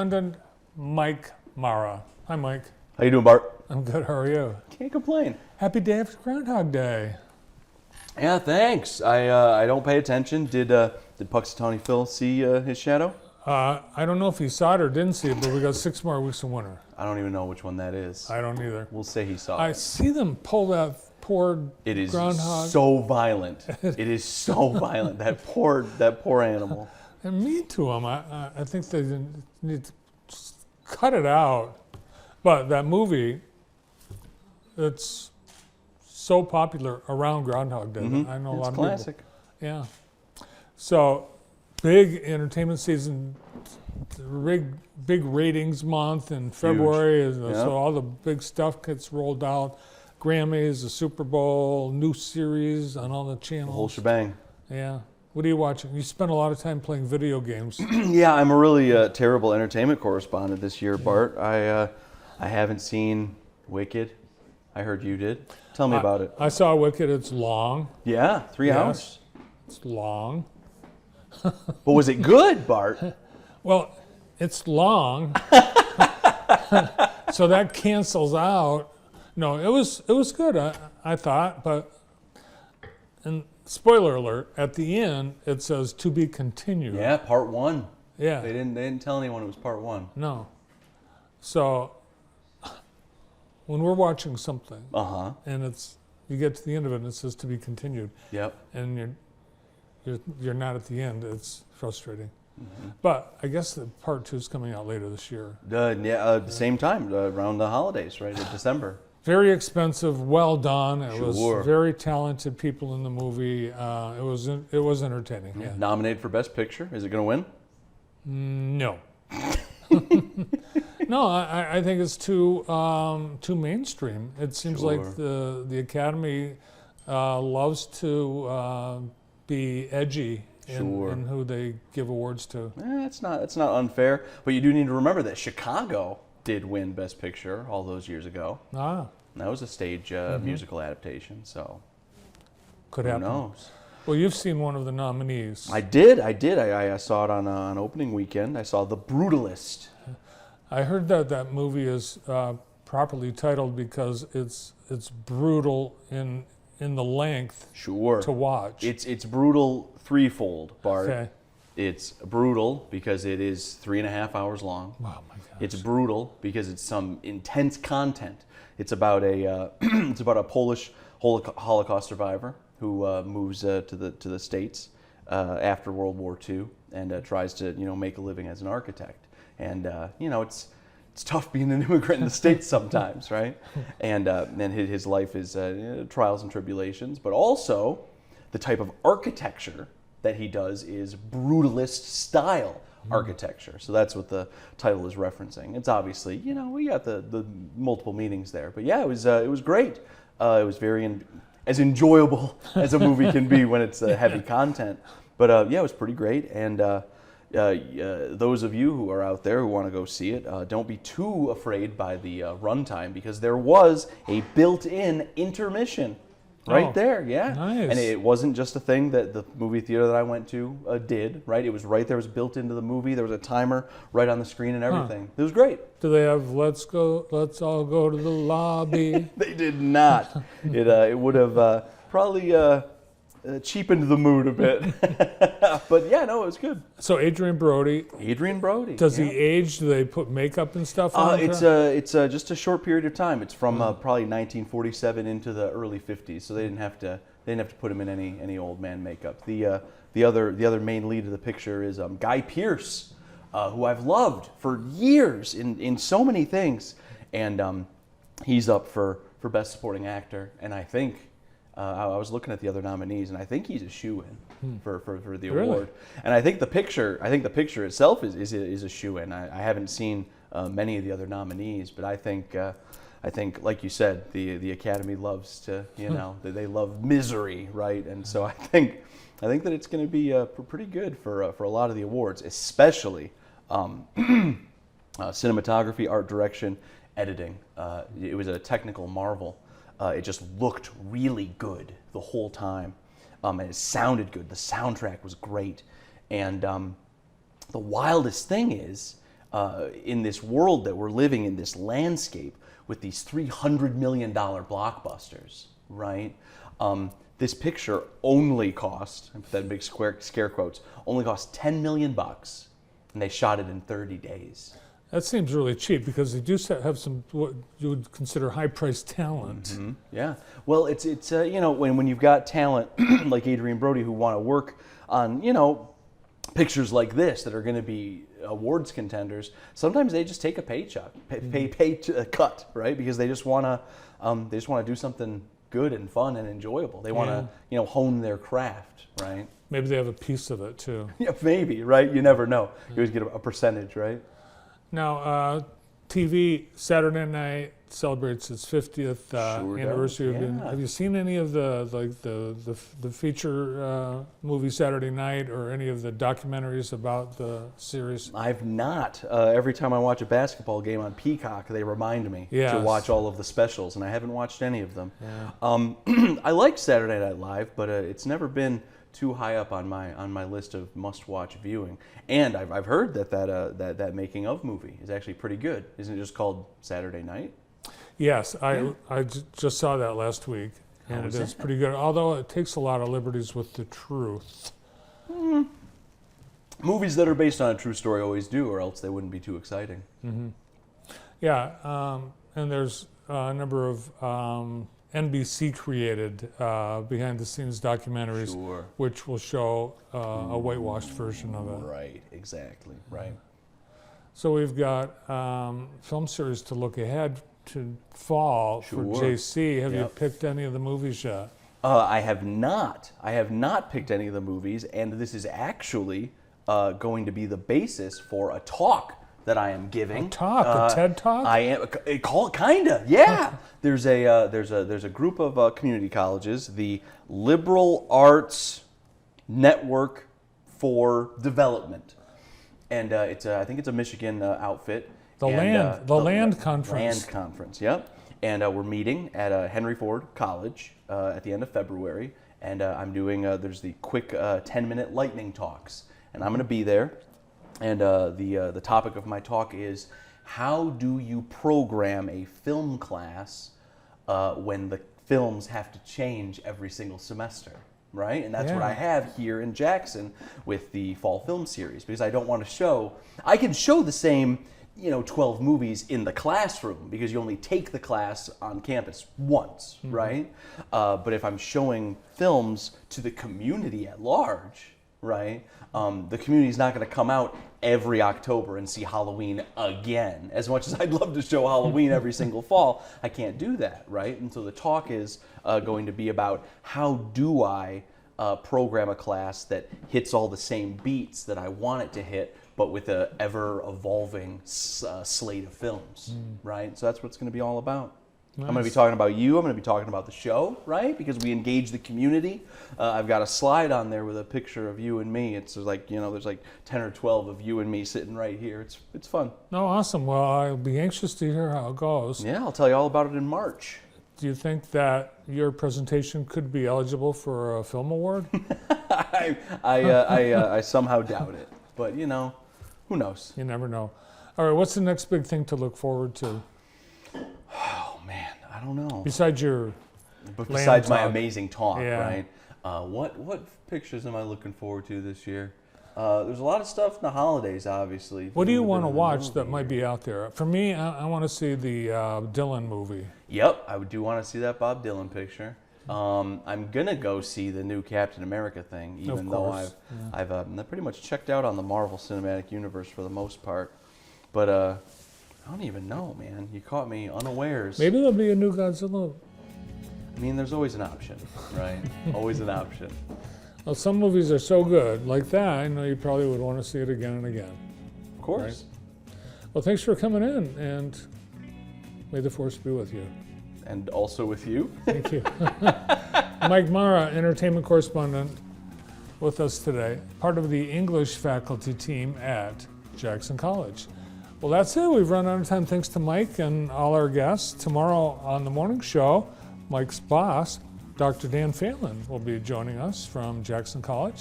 Correspondent Mike Marra. Hi, Mike. How you doing, Bart? I'm good. How are you? Can't complain. Happy day after Groundhog Day. Yeah, thanks. I don't pay attention. Did Puxatawny Phil see his shadow? I don't know if he saw it or didn't see it, but we got 6 more weeks of winter. I don't even know which one that is. I don't either. We'll say he saw I it. see them pull that poor It is groundhog. so violent. It is so violent. That poor animal. And me to him. I think they need to just cut it out. But that movie, it's so popular around Groundhog Day. Mm-hmm. I know a lot It's of classic. people. Yeah. So, big entertainment season, big ratings month in February. Yep. So all the big stuff gets rolled out. Grammys, the Super Bowl, new series on all the channels. The whole shebang. Yeah. What are you watching? You spend a lot of time playing video games. Yeah, I'm a really terrible entertainment correspondent this year, Bart. I haven't seen Wicked. I heard you did. Tell me about it. I saw Wicked. It's long. Yeah, 3 hours. It's long. But was it good, Bart? Well, it's long. So that cancels out. No, it was good, I thought, but and spoiler alert, at the end it says to be continued. Yeah, part 1. Yeah. They didn't tell anyone it was part 1. No. So when we're watching something and you get to the end of it and it says to be continued. Yep. And you're not at the end, it's frustrating. Mm-hmm. But I guess the part 2 is coming out later this year. The same time, around the holidays, right, in December. Very expensive, well done. It was Sure. very talented people in the movie. It was entertaining. Yeah. Nominated for Best Picture. Is it going to win? No. No, I think it's too mainstream. It seems Sure. like the Academy loves to be edgy in who they give awards to. It's not unfair, but you do need to remember that Chicago did win Best Picture all those years ago. That was a stage musical adaptation, so Could who happen. knows? Well, you've seen one of the nominees. I did. I saw it on opening weekend. I saw The Brutalist. I heard that movie is properly titled because it's brutal in the length Sure. to watch. It's brutal threefold, Bart. Okay. It's brutal because it is 3.5 hours long. Oh my gosh. It's brutal because it's some intense content. It's about a Polish Holocaust survivor who moves to the States after World War II and tries to make a living as an architect. And it's tough being an immigrant in the States sometimes, right? And his life is trials and tribulations, but also the type of architecture that he does is brutalist style architecture. So that's what the title is referencing. It's obviously, we got the multiple meanings there. But yeah, it was great. It was as enjoyable as a movie can be when it's heavy content. But yeah, it was pretty great. And those of you who are out there who want to go see it, don't be too afraid by the runtime because there was a built-in intermission. Right there, yeah. Nice. And it wasn't just a thing that the movie theater that I went to did, right? It was right there, it was built into the movie. There was a timer right on the screen and everything. It was great. Do they have let's all go to the lobby? They did not. It would have probably cheapened the mood a bit. But yeah, no, it was good. So Adrian Brody. Does he age? Do they put makeup and stuff on him? It's just a short period of time. It's from probably 1947 into the early 50s, so they didn't have to put him in any old man makeup. The other main lead of the picture is Guy Pearce, who I've loved for years in so many things, and he's up for Best Supporting Actor, and I think. I was looking at the other nominees, and I think he's a shoo-in for the award. And I think the picture itself is a shoo-in. I haven't seen many of the other nominees, but I think like you said, the Academy loves to they love misery, right? And so I think that it's going to be pretty good for a lot of the awards, especially cinematography, art direction, editing. It was a technical marvel. It just looked really good the whole time. And it sounded good. The soundtrack was great. And the wildest thing is, in this world that we're living in, this landscape with these $300 million blockbusters, right? This picture only cost, I put that in big scare quotes, only cost $10 million, and they shot it in 30 days. That seems really cheap because they do have some what you would consider high-priced talent. Mm-hmm. Yeah. Well, it's you know, when you've got talent like Adrian Brody who want to work on, you know, pictures like this that are going to be awards contenders, sometimes they just take a paycheck, cut, right? Because they just want to do something good and fun and enjoyable. They want to, you know, hone their craft, right? Maybe they have a piece of it too. Yeah, maybe, right? You never know. You always get a percentage, right? Now, TV Saturday night celebrates its 50th anniversary. Yeah. Have you seen any of the feature movie Saturday night or any of the documentaries about the series? I've not. Every time I watch a basketball game on Peacock, they remind me to watch all of the specials, and I haven't watched any of them. Yeah. I like Saturday Night Live, but it's never been too high up on my list of must-watch viewing. And I've heard that making of movie is actually pretty good. Isn't it just called Saturday Night? Yes, I just saw that last week, and it is pretty good. Although it takes a lot of liberties with the truth. Movies that are based on a true story always do, or else they wouldn't be too exciting. Mm-hmm. Yeah, and there's a number of NBC created behind-the-scenes documentaries, which will show a whitewashed version of it. Right, exactly, right. So we've got film series to look ahead to fall for JC. Have you picked any of the movies yet? I have not. I have not picked any of the movies, and this is actually going to be the basis for a talk that I am giving. A TED Talk? I am kinda, yeah. There's a group of community colleges, the Liberal Arts Network for Development, and I think it's a Michigan outfit. The Land Conference. Land Conference, yep. And we're meeting at Henry Ford College at the end of February, and I'm doing there's the quick 10-minute lightning talks, and I'm going to be there. And the topic of my talk is, how do you program a film class when the films have to change every single semester, right? And that's what I have here in Jackson with the fall film series, because I don't want to show, I can show the same, 12 movies in the classroom because you only take the class on campus once, right? But if I'm showing films to the community at large, right? The community's not going to come out every October and see Halloween again. As much as I'd love to show Halloween every single fall, I can't do that, right? And so the talk is going to be about, how do I program a class that hits all the same beats that I want it to hit, but with a ever-evolving slate of films, right? So that's what it's going to be all about. Nice. I'm going to be talking about you. I'm going to be talking about the show, right? Because we engage the community. I've got a slide on there with a picture of you and me. It's like, there's like 10 or 12 of you and me sitting right here. It's fun. No, awesome. Well, I'll be anxious to hear how it goes. Yeah, I'll tell you all about it in March. Do you think that your presentation could be eligible for a film award? I somehow doubt it. But, who knows? You never know. All right, what's the next big thing to look forward to? Oh, man, I don't know. Besides my amazing talk, right? What pictures am I looking forward to this year? There's a lot of stuff in the holidays, obviously. What do you want to watch that might be out there? For me, I want to see the Dylan movie. Yep, I do want to see that Bob Dylan picture. I'm gonna go see the new Captain America thing, even though I've pretty much checked out on the Marvel Cinematic Universe for the most part. But I don't even know, man. You caught me unawares. Maybe there'll be a new Godzilla. I mean, there's always an option, right? Always an option. Well, some movies are so good, like that, I know you probably would want to see it again and again. Of course. Right? Well, thanks for coming in, and may the force be with you. And also with you. Thank you. Mike Marra, entertainment correspondent, with us today, part of the English faculty team at Jackson College. Well, that's it. We've run out of time. Thanks to Mike and all our guests. Tomorrow on the morning show, Mike's boss, Dr. Dan Phelan, will be joining us from Jackson College.